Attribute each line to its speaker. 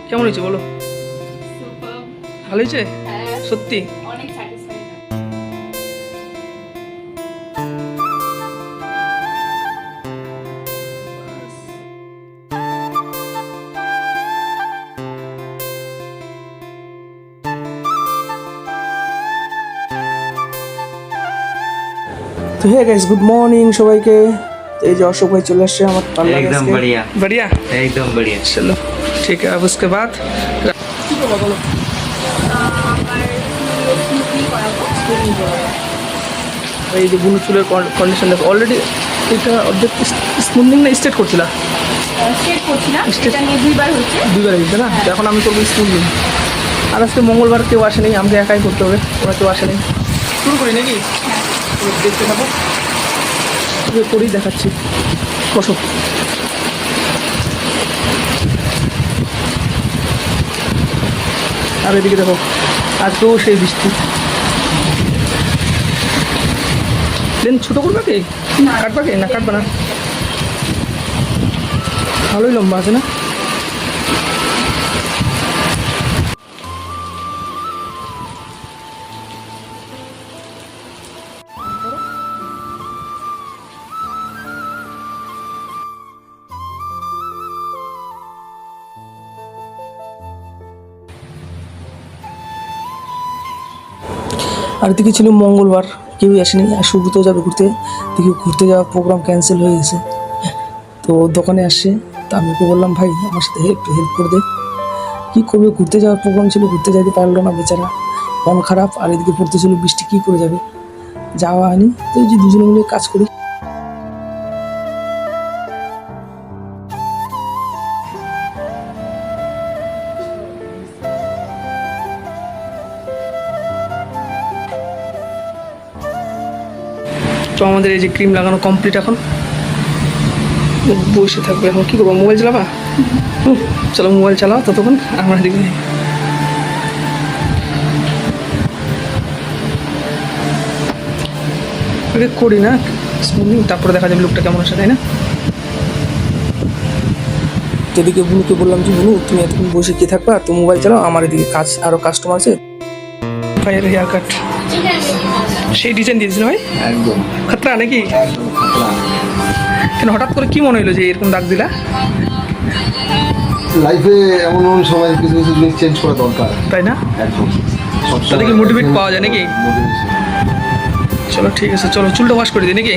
Speaker 1: কেমন হয়েছে বলো? ভালো হয়েছে সত্যি? তো হে गाइस, गुड मॉर्निंग সবাইকে। এই যে অশোক ভাই চলে আসছে আমার পার্লার।
Speaker 2: एकदम बढ़िया
Speaker 1: बढ़िया
Speaker 2: एकदम बढ़िया।
Speaker 1: चलो ठीक है। अब उसके बाद কি করবো বলো? এই যে বুনু চুলের কন্ডিশন দেখো, অলরেডি এটা অর্ধেক স্মুথনিং না স্ট্রেট করছিলা?
Speaker 3: স্ট্রেট করছি না, এটা নিয়ে দুইবার হচ্ছে।
Speaker 1: দুইবার হয়েছে না? তো এখন আমি করবো স্মুথনিং। আর আজকে মঙ্গলবার কেউ আসেনি, আমাকে একাই করতে হবে, ওরা কেউ আসেনি। শুরু করি নাকি? দেখতে থাকো, করেই দেখাচ্ছি। বসো। আর এদিকে দেখো, আজকেও সেই বৃষ্টি। দেন ছোটো করবা কি? কাটবা কি না কাটবা না? ভালোই লম্বা আছে না? আর এদিকে ছিল মঙ্গলবার, কেউই আসেনি। আর শুরুতেও যাবে ঘুরতে, দেখি ঘুরতে যাওয়ার প্রোগ্রাম ক্যান্সেল হয়ে গেছে। তো দোকানে আসছে, তা আমি ওকে বললাম ভাই আমার সাথে হেল্প করে দে। কী করবে, ঘুরতে যাওয়ার প্রোগ্রাম ছিল, ঘুরতে যাইতে পারলো না বেচারা, মন খারাপ। আর এদিকে পড়তেছিল বৃষ্টি, কী করে যাবে, যাওয়া হয়নি। তো এই যে দুজনে মিলে কাজ করি। তো আমাদের এই যে ক্রিম লাগানো কমপ্লিট, এখন বসে থাকবে। এখন কী করবো, মোবাইল চালাবা? চলো মোবাইল চালাও ততক্ষণ, আমার দিকে করি না স্মুথিং, তারপরে দেখা যাবে লুকটা কেমন আসে, তাই না? এদিকে বুনুকে বললাম যে বুনু তুমি এতক্ষণ বসে কে থাকবা, তো মোবাইল চালাও, আমার এদিকে কাজ আরও কাস্টমার আছে। ভাইয়ের হেয়ার কাট সেই ডিজাইন দিয়েছিল ভাই,
Speaker 2: একদম
Speaker 1: খাতরা নাকি?
Speaker 2: একদম খাতরা।
Speaker 1: কেন হঠাৎ করে কি মনে হলো যে এরকম দাগ দিলা?
Speaker 4: লাইফে এমন এমন সময় কিছু কিছু জিনিস চেঞ্জ করা দরকার,
Speaker 1: তাই না?
Speaker 4: একদম।
Speaker 1: তাতে কি মোটিভেট পাওয়া যায় নাকি? চলো ঠিক আছে, চলো চুলটা ওয়াশ করে দিই নাকি?